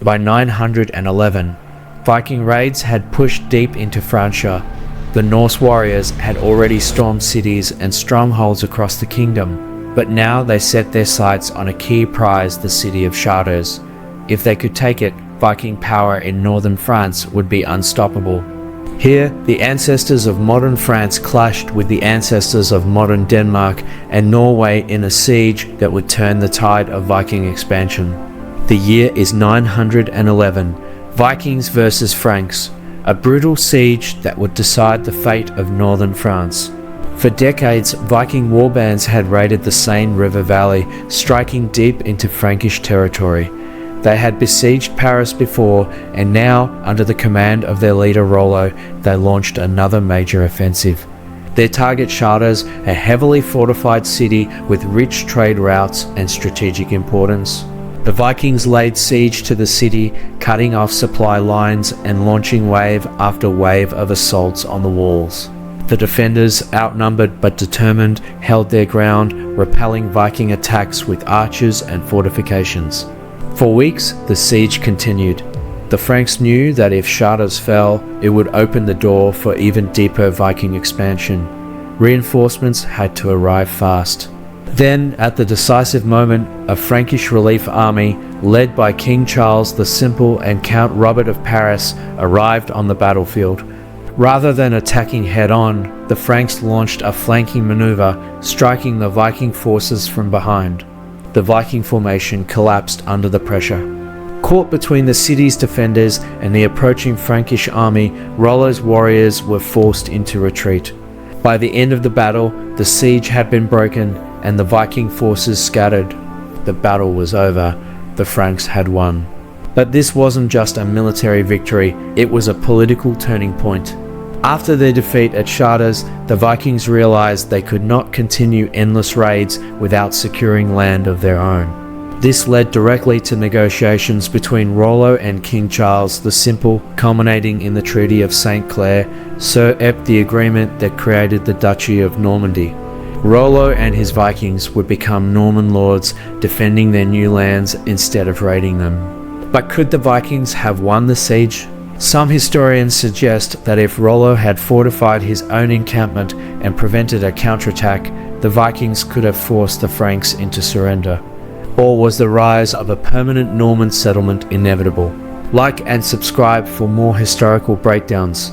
By 911, Viking raids had pushed deep into Francia. The Norse warriors had already stormed cities and strongholds across the kingdom, but now they set their sights on a key prize, the city of Chartres. If they could take it, Viking power in northern France would be unstoppable. Here, the ancestors of modern France clashed with the ancestors of modern Denmark and Norway in a siege that would turn the tide of Viking expansion. The year is 911. Vikings versus Franks, a brutal siege that would decide the fate of northern France. For decades, Viking warbands had raided the Seine River Valley, striking deep into Frankish territory. They had besieged Paris before, and now, under the command of their leader Rollo, they launched another major offensive. Their target Chartres, a heavily fortified city with rich trade routes and strategic importance. The Vikings laid siege to the city, cutting off supply lines and launching wave after wave of assaults on the walls. The defenders, outnumbered but determined, held their ground, repelling Viking attacks with archers and fortifications. For weeks, the siege continued. The Franks knew that if Chartres fell, it would open the door for even deeper Viking expansion. Reinforcements had to arrive fast. Then, at the decisive moment, a Frankish relief army, led by King Charles the Simple and Count Robert of Paris, arrived on the battlefield. Rather than attacking head-on, the Franks launched a flanking maneuver, striking the Viking forces from behind. The Viking formation collapsed under the pressure. Caught between the city's defenders and the approaching Frankish army, Rollo's warriors were forced into retreat. By the end of the battle, the siege had been broken and the Viking forces scattered. The battle was over. The Franks had won. But this wasn't just a military victory, it was a political turning point. After their defeat at Chartres, the Vikings realized they could not continue endless raids without securing land of their own. This led directly to negotiations between Rollo and King Charles the Simple, culminating in the Treaty of St. Clair, the agreement that created the Duchy of Normandy. Rollo and his Vikings would become Norman lords, defending their new lands instead of raiding them. But could the Vikings have won the siege? Some historians suggest that if Rollo had fortified his own encampment and prevented a counterattack, the Vikings could have forced the Franks into surrender. Or was the rise of a permanent Norman settlement inevitable? Like and subscribe for more historical breakdowns.